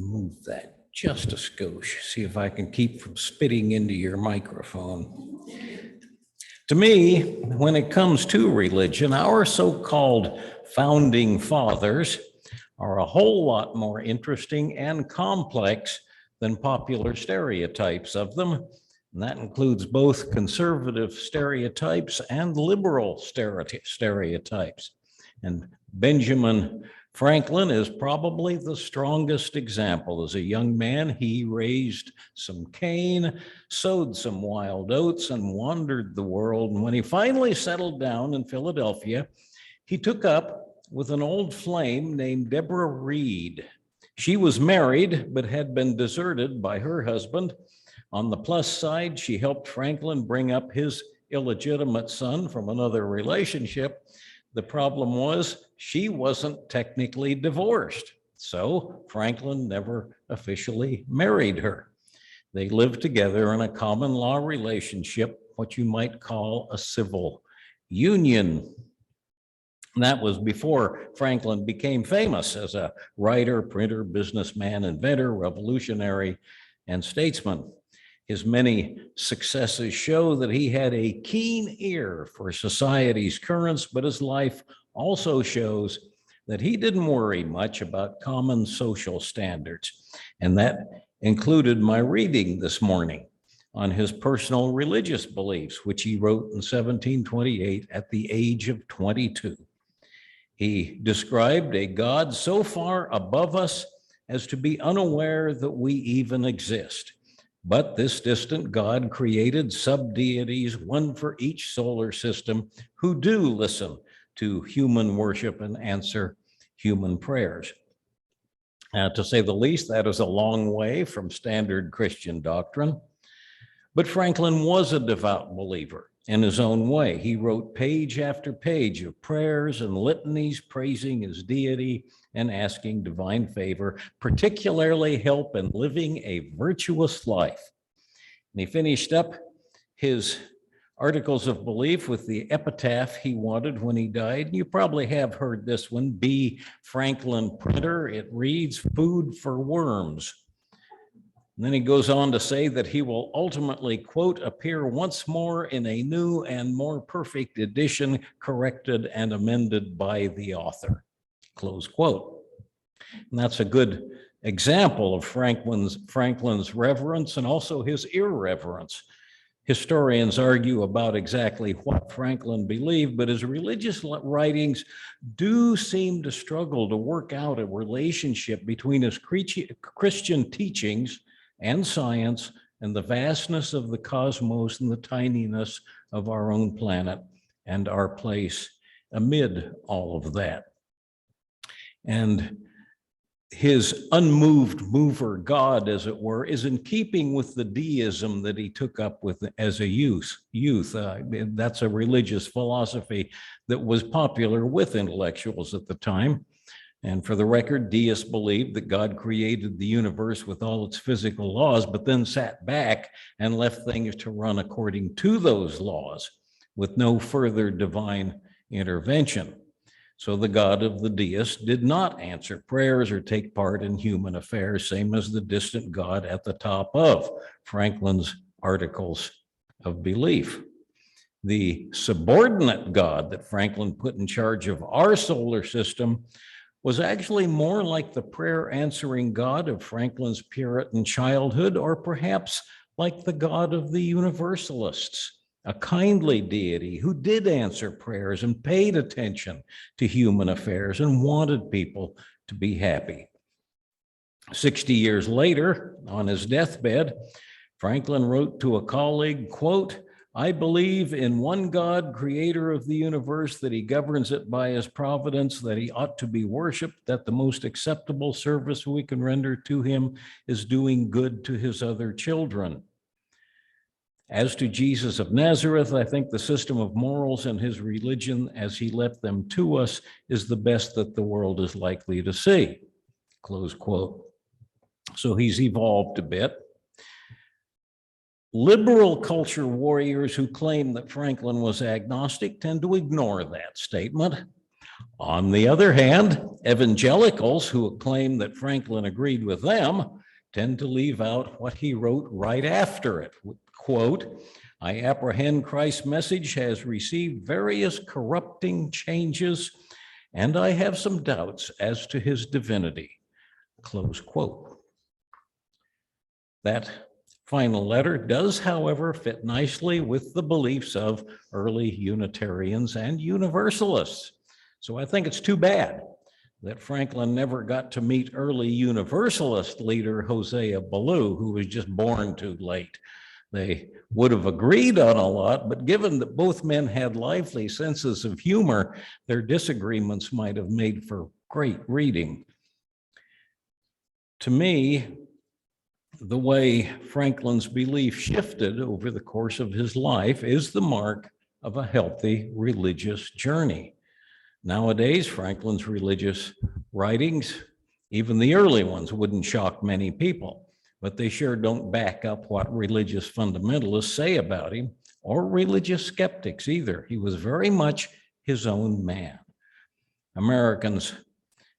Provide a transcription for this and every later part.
move that just a skosh, see if I can keep from spitting into your microphone. To me, when it comes to religion, our so-called founding fathers are a whole lot more interesting and complex than popular stereotypes of them. And that includes both conservative stereotypes and liberal stereotypes. And Benjamin Franklin is probably the strongest example. As a young man, he raised some cane, sowed some wild oats, and wandered the world. And when he finally settled down in Philadelphia, he took up with an old flame named Deborah Reed. She was married, but had been deserted by her husband. On the plus side, she helped Franklin bring up his illegitimate son from another relationship. The problem was she wasn't technically divorced, so Franklin never officially married her. They lived together in a common law relationship, what you might call a civil union. And that was before Franklin became famous as a writer, printer, businessman, inventor, revolutionary, and statesman. His many successes show that he had a keen ear for society's currents, but his life also shows that he didn't worry much about common social standards. And that included my reading this morning on his personal religious beliefs, which he wrote in 1728 at the age of 22. He described a God so far above us as to be unaware that we even exist. But this distant God created sub-deities, one for each solar system, who do listen to human worship and answer human prayers. To say the least, that is a long way from standard Christian doctrine. But Franklin was a devout believer in his own way. He wrote page after page of prayers and litanies praising his deity and asking divine favor, particularly help in living a virtuous life. And he finished up his articles of belief with the epitaph he wanted when he died. And you probably have heard this one, B. Franklin Printer. It reads, "Food for worms." And then he goes on to say that he will ultimately, quote, appear once more in a new and more perfect edition, corrected and amended by the author, close quote. And that's a good example of Franklin's reverence and also his irreverence. Historians argue about exactly what Franklin believed, but his religious writings do seem to struggle to work out a relationship between his Christian teachings and science and the vastness of the cosmos and the tininess of our own planet and our place amid all of that. And his unmoved mover God, as it were, is in keeping with the deism that he took up with as a youth. That's a religious philosophy that was popular with intellectuals at the time. And for the record, deists believed that God created the universe with all its physical laws, but then sat back and left things to run according to those laws with no further divine intervention. So the God of the deists did not answer prayers or take part in human affairs, same as the distant God at the top of Franklin's articles of belief. The subordinate God that Franklin put in charge of our solar system was actually more like the prayer answering God of Franklin's Puritan childhood, or perhaps like the God of the Universalists, a kindly deity who did answer prayers and paid attention to human affairs and wanted people to be happy. 60 years later, on his deathbed, Franklin wrote to a colleague, quote, "I believe in one God, creator of the universe, that he governs it by his providence, that he ought to be worshiped, that the most acceptable service we can render to him is doing good to his other children. As to Jesus of Nazareth, I think the system of morals and his religion, as he left them to us, is the best that the world is likely to see," close quote. So he's evolved a bit. Liberal culture warriors who claim that Franklin was agnostic tend to ignore that statement. On the other hand, evangelicals who claim that Franklin agreed with them tend to leave out what he wrote right after it. Quote, I apprehend Christ's message has received various corrupting changes, and I have some doubts as to his divinity. Close quote. That final letter does, however, fit nicely with the beliefs of early Unitarians and Universalists. So I think it's too bad that Franklin never got to meet early Universalist leader Hosea Ballou, who was just born too late. They would have agreed on a lot, but given that both men had lively senses of humor, their disagreements might have made for great reading. To me, the way Franklin's belief shifted over the course of his life is the mark of a healthy religious journey. Nowadays, Franklin's religious writings, even the early ones, wouldn't shock many people, but they sure don't back up what religious fundamentalists say about him, or religious skeptics either. He was very much his own man. Americans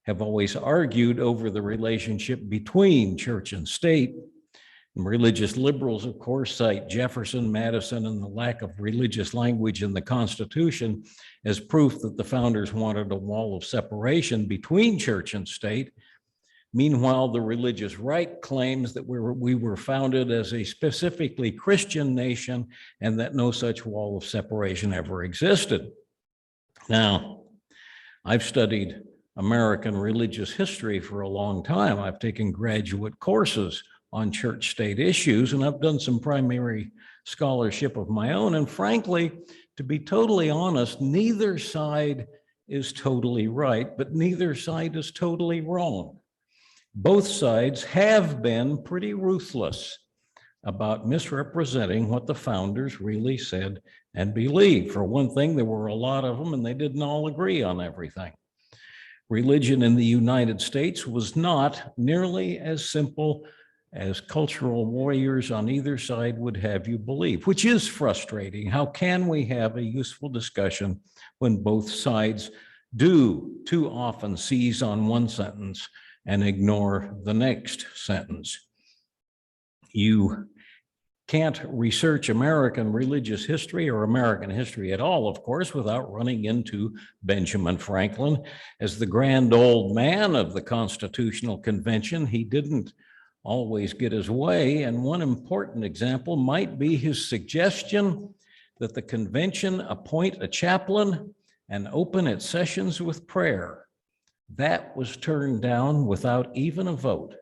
have always argued over the relationship between church and state. And religious liberals, of course, cite Jefferson, Madison, and the lack of religious language in the Constitution as proof that the founders wanted a wall of separation between church and state. Meanwhile, the religious right claims that we were founded as a specifically Christian nation and that no such wall of separation ever existed. Now, I've studied American religious history for a long time. I've taken graduate courses on church-state issues, and I've done some primary scholarship of my own. And frankly, to be totally honest, neither side is totally right, but neither side is totally wrong. Both sides have been pretty ruthless about misrepresenting what the founders really said and believed. For one thing, there were a lot of them, and they didn't all agree on everything. Religion in the United States was not nearly as simple as cultural warriors on either side would have you believe, which is frustrating. How can we have a useful discussion when both sides do too often seize on one sentence and ignore the next sentence? You can't research American religious history or American history at all, of course, without running into Benjamin Franklin. As the grand old man of the Constitutional Convention, he didn't always get his way, and one important example might be his suggestion that the convention appoint a chaplain and open its sessions with prayer. That was turned down without even a vote.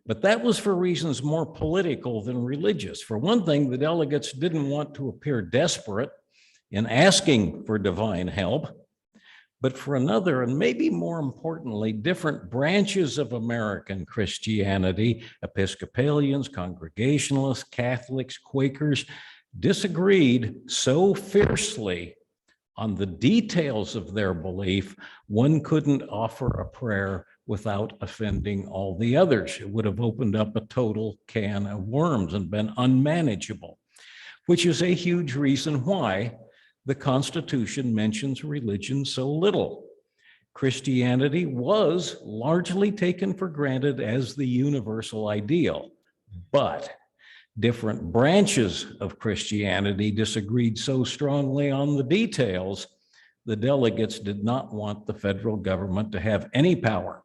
But that was for reasons more political than religious. For one thing, the delegates didn't want to appear desperate in asking for divine help. But for another, and maybe more importantly, different branches of American Christianity, Episcopalians, Congregationalists, Catholics, Quakers, disagreed so fiercely on the details of their belief, one couldn't offer a prayer without offending all the others. It would have opened up a total can of worms and been unmanageable, which is a huge reason why the Constitution mentions religion so little. Christianity was largely taken for granted as the universal ideal, but different branches of Christianity disagreed so strongly on the details, the delegates did not want the federal government to have any power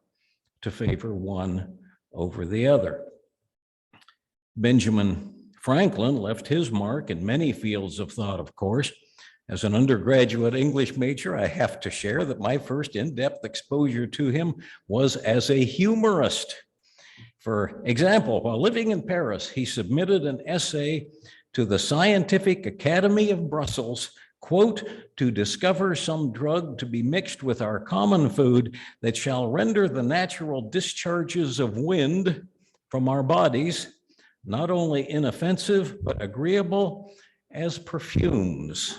to favor one over the other. Benjamin Franklin left his mark in many fields of thought, of course. As an undergraduate English major, I have to share that my first in-depth exposure to him was as a humorist. For example, while living in Paris, he submitted an essay to the Scientific Academy of Brussels, quote, to discover some drug to be mixed with our common food that shall render the natural discharges of wind from our bodies not only inoffensive, but agreeable as perfumes.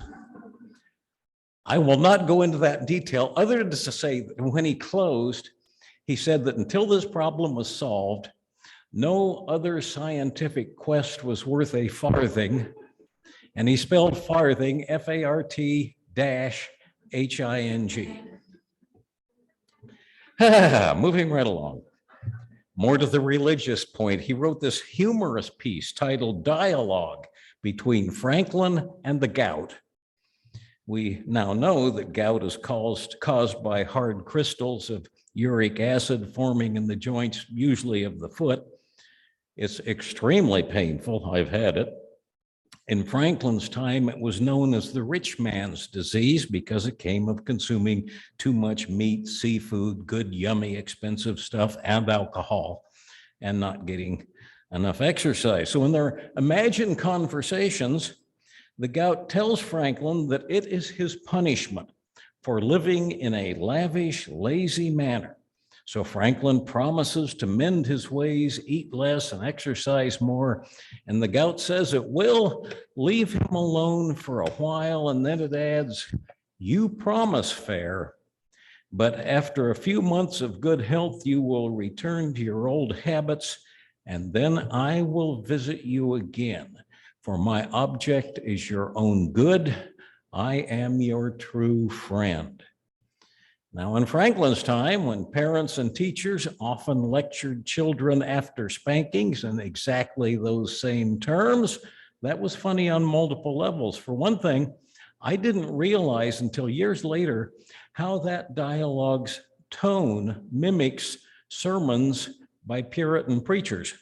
I will not go into that detail other than to say that when he closed, he said that until this problem was solved, no other scientific quest was worth a farthing. And he spelled farthing, F-A-R-T-H-I-N-G. Moving right along. More to the religious point, he wrote this humorous piece titled Dialogue Between Franklin and the Gout. We now know that gout is caused by hard crystals of uric acid forming in the joints, usually of the foot. It's extremely painful. I've had it. In Franklin's time, it was known as the rich man's disease because it came of consuming too much meat, seafood, good, yummy, expensive stuff, and alcohol, and not getting enough exercise. So in their imagined conversations, the gout tells Franklin that it is his punishment for living in a lavish, lazy manner. So Franklin promises to mend his ways, eat less, and exercise more. And the gout says it will leave him alone for a while. And then it adds, "You promise fair, but after a few months of good health, you will return to your old habits, and then I will visit you again. For my object is your own good. I am your true friend." Now, in Franklin's time, when parents and teachers often lectured children after spankings in exactly those same terms, that was funny on multiple levels. For one thing, I didn't realize until years later how that dialogue's tone mimics sermons by Puritan preachers.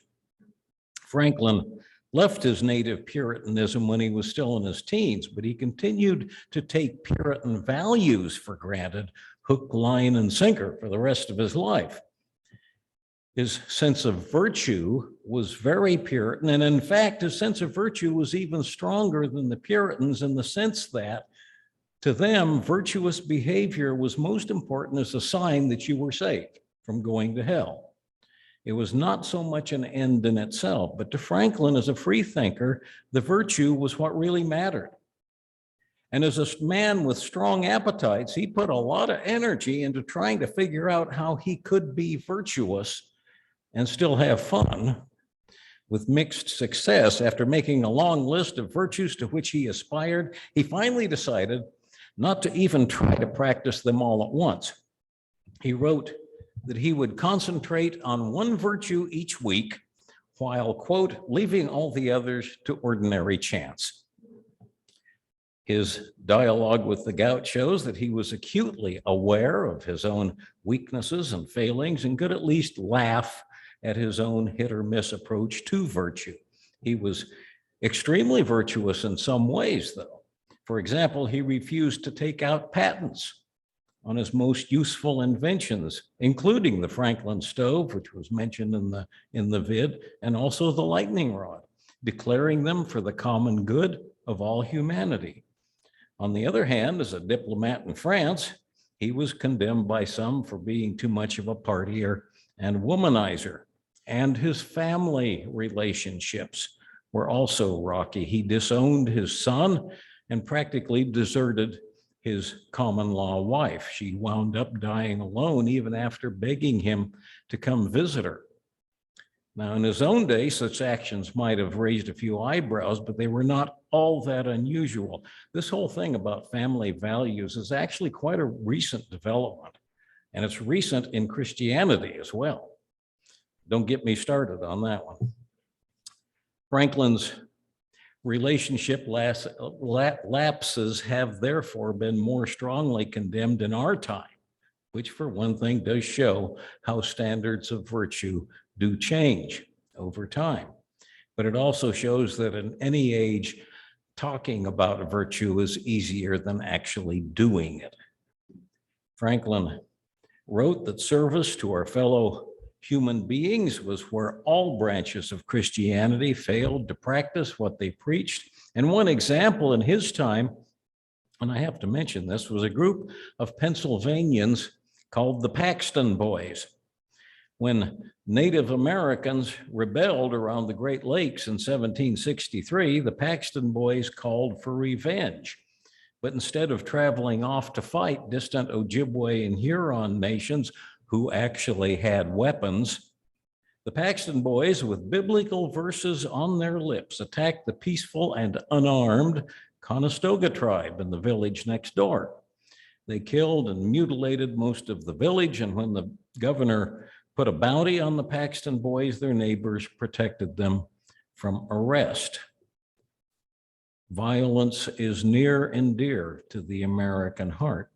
Franklin left his native Puritanism when he was still in his teens, but he continued to take Puritan values for granted, hook, line, and sinker for the rest of his life. His sense of virtue was very Puritan, and in fact, his sense of virtue was even stronger than the Puritans in the sense that, to them, virtuous behavior was most important as a sign that you were saved from going to hell. It was not so much an end in itself, but to Franklin, as a free thinker, the virtue was what really mattered. And as a man with strong appetites, he put a lot of energy into trying to figure out how he could be virtuous and still have fun, with mixed success. After making a long list of virtues to which he aspired, he finally decided not to even try to practice them all at once. He wrote that he would concentrate on one virtue each week while, quote, leaving all the others to ordinary chance. His dialogue with the gout shows that he was acutely aware of his own weaknesses and failings and could at least laugh at his own hit or miss approach to virtue. He was extremely virtuous in some ways, though. For example, he refused to take out patents on his most useful inventions, including the Franklin stove, which was mentioned in the vid, and also the lightning rod, declaring them for the common good of all humanity. On the other hand, as a diplomat in France, he was condemned by some for being too much of a partier and womanizer. And his family relationships were also rocky. He disowned his son and practically deserted his common law wife. She wound up dying alone even after begging him to come visit her. Now, in his own day, such actions might have raised a few eyebrows, but they were not all that unusual. This whole thing about family values is actually quite a recent development, and it's recent in Christianity as well. Don't get me started on that one. Franklin's relationship lapses have therefore been more strongly condemned in our time, which for one thing does show how standards of virtue do change over time. But it also shows that in any age, talking about virtue is easier than actually doing it. Franklin wrote that service to our fellow human beings was where all branches of Christianity failed to practice what they preached. And one example in his time, and I have to mention this, was a group of Pennsylvanians called the Paxton Boys. When Native Americans rebelled around the Great Lakes in 1763, the Paxton Boys called for revenge. But instead of traveling off to fight distant Ojibwe and Huron nations who actually had weapons, the Paxton Boys, with biblical verses on their lips, attacked the peaceful and unarmed Conestoga tribe in the village next door. They killed and mutilated most of the village, and when the governor put a bounty on the Paxton boys, their neighbors protected them from arrest. Violence is near and dear to the American heart.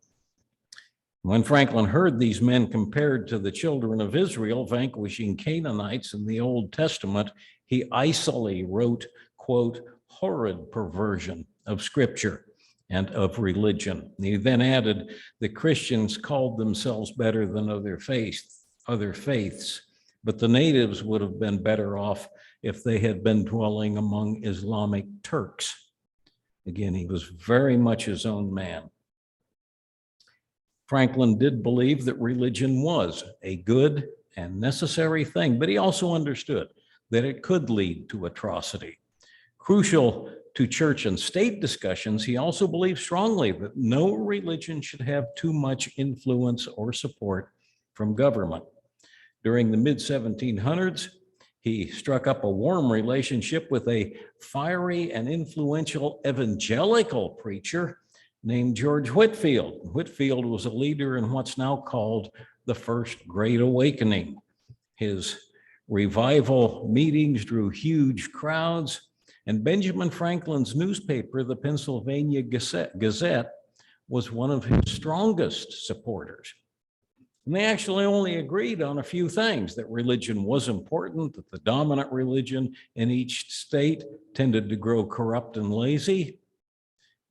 When Franklin heard these men compared to the children of Israel vanquishing Canaanites in the Old Testament, he icily wrote, quote, horrid perversion of scripture and of religion. He then added, the Christians called themselves better than other faiths, but the natives would have been better off if they had been dwelling among Islamic Turks. Again, he was very much his own man. Franklin did believe that religion was a good and necessary thing, but he also understood that it could lead to atrocity. Crucial to church and state discussions, he also believed strongly that no religion should have too much influence or support from government. During the mid-1700s, he struck up a warm relationship with a fiery and influential evangelical preacher named George Whitefield. Whitefield was a leader in what's now called the First Great Awakening. His revival meetings drew huge crowds, and Benjamin Franklin's newspaper, the Pennsylvania Gazette, was one of his strongest supporters. And they actually only agreed on a few things: that religion was important, that the dominant religion in each state tended to grow corrupt and lazy,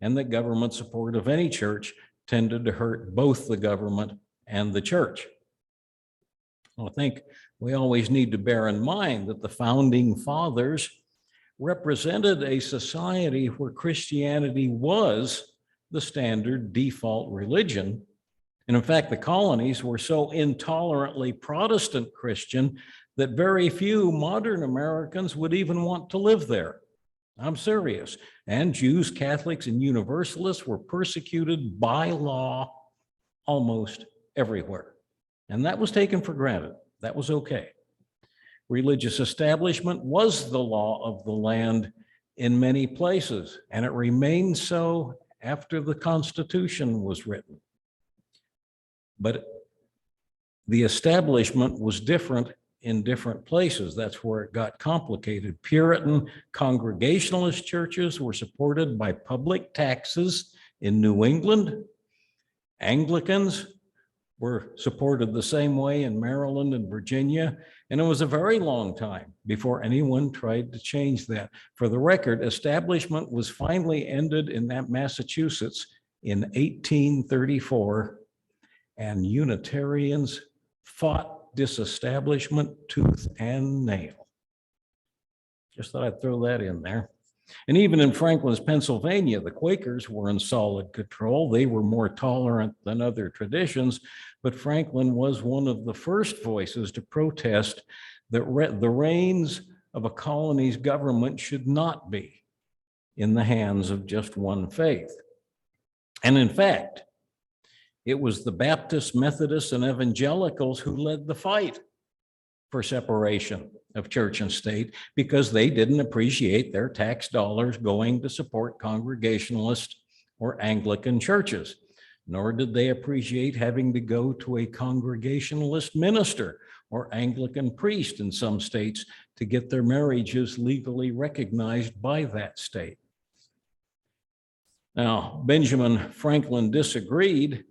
and that government support of any church tended to hurt both the government and the church. Well, I think we always need to bear in mind that the founding fathers represented a society where Christianity was the standard default religion. And in fact, the colonies were so intolerantly Protestant Christian that very few modern Americans would even want to live there. I'm serious. And Jews, Catholics, and Universalists were persecuted by law almost everywhere. And that was taken for granted. That was okay. Religious establishment was the law of the land in many places, and it remained so after the Constitution was written. But the establishment was different in different places. That's where it got complicated. Puritan Congregationalist churches were supported by public taxes in New England. Anglicans were supported the same way in Maryland and Virginia. And it was a very long time before anyone tried to change that. For the record, establishment was finally ended in that Massachusetts in 1834, and Unitarians fought disestablishment tooth and nail. Just thought I'd throw that in there. And even in Franklin's Pennsylvania, the Quakers were in solid control. They were more tolerant than other traditions, but Franklin was one of the first voices to protest that the reins of a colony's government should not be in the hands of just one faith. And in fact, it was the Baptists, Methodists, and Evangelicals who led the fight for separation of church and state, because they didn't appreciate their tax dollars going to support Congregationalist or Anglican churches, nor did they appreciate having to go to a Congregationalist minister or Anglican priest in some states to get their marriages legally recognized by that state. Now, Benjamin Franklin disagreed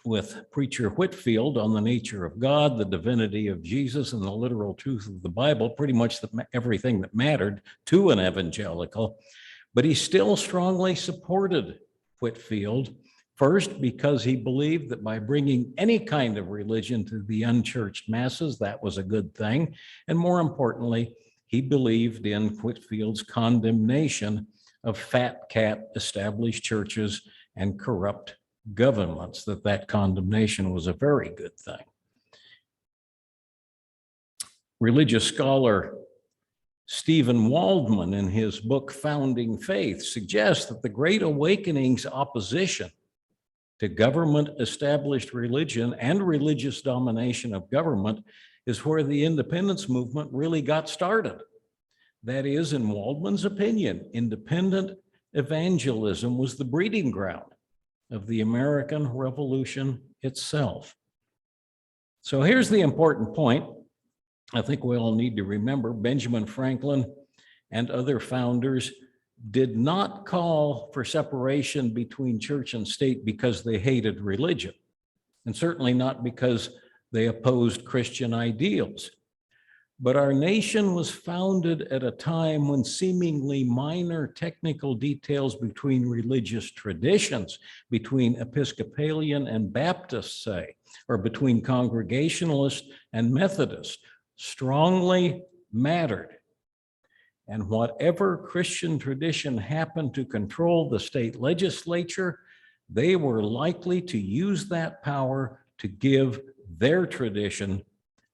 with preacher Whitefield on the nature of God, the divinity of Jesus, and the literal truth of the Bible, pretty much everything that mattered to an evangelical. But he still strongly supported Whitefield, first because he believed that by bringing any kind of religion to the unchurched masses, that was a good thing. And more importantly, he believed in Whitefield's condemnation of fat cat established churches and corrupt governments, that condemnation was a very good thing. Religious scholar Stephen Waldman, in his book Founding Faith, suggests that the Great Awakening's opposition to government-established religion and religious domination of government is where the independence movement really got started. That is, in Waldman's opinion, independent evangelism was the breeding ground of the American Revolution itself. So here's the important point. I think we all need to remember Benjamin Franklin and other founders did not call for separation between church and state because they hated religion, and certainly not because they opposed Christian ideals. But our nation was founded at a time when seemingly minor technical details between religious traditions, between Episcopalian and Baptist, say, or between Congregationalist and Methodist, strongly mattered. And whatever Christian tradition happened to control the state legislature, they were likely to use that power to give their tradition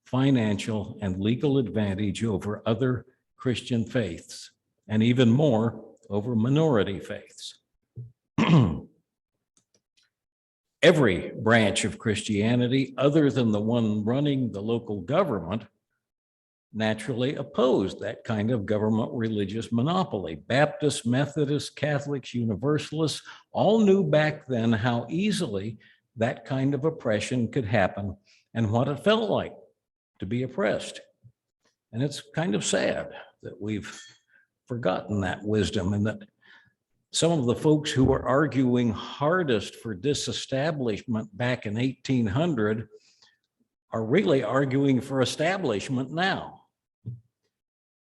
financial and legal advantage over other Christian faiths, and even more over minority faiths. Every branch of Christianity, other than the one running the local government, naturally opposed that kind of government religious monopoly. Baptists, Methodists, Catholics, Universalists all knew back then how easily that kind of oppression could happen and what it felt like to be oppressed. And it's kind of sad that we've forgotten that wisdom, and that some of the folks who were arguing hardest for disestablishment back in 1800 are really arguing for establishment now.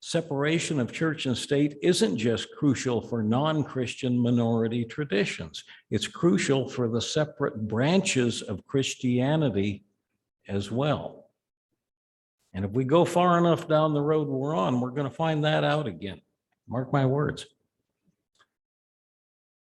Separation of church and state isn't just crucial for non-Christian minority traditions. It's crucial for the separate branches of Christianity as well. And if we go far enough down the road we're on, we're going to find that out again. Mark my words.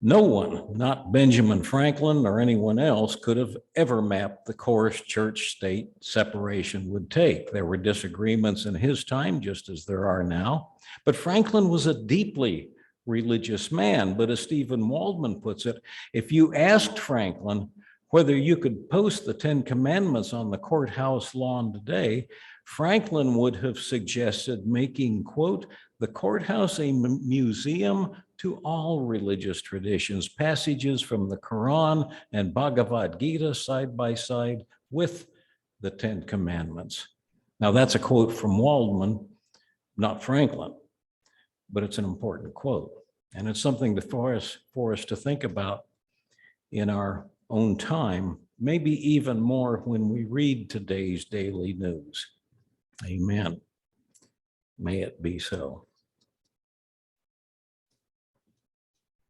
No one, not Benjamin Franklin or anyone else, could have ever mapped the course church-state separation would take. There were disagreements in his time, just as there are now. But Franklin was a deeply religious man. But as Stephen Waldman puts it, if you asked Franklin whether you could post the 10 Commandments on the courthouse lawn today, Franklin would have suggested making, quote, the courthouse a museum to all religious traditions, passages from the Quran and Bhagavad Gita side by side with the 10 Commandments. Now that's a quote from Waldman, not Franklin, but it's an important quote. And it's something for us to think about in our own time, maybe even more when we read today's daily news. Amen. May it be so.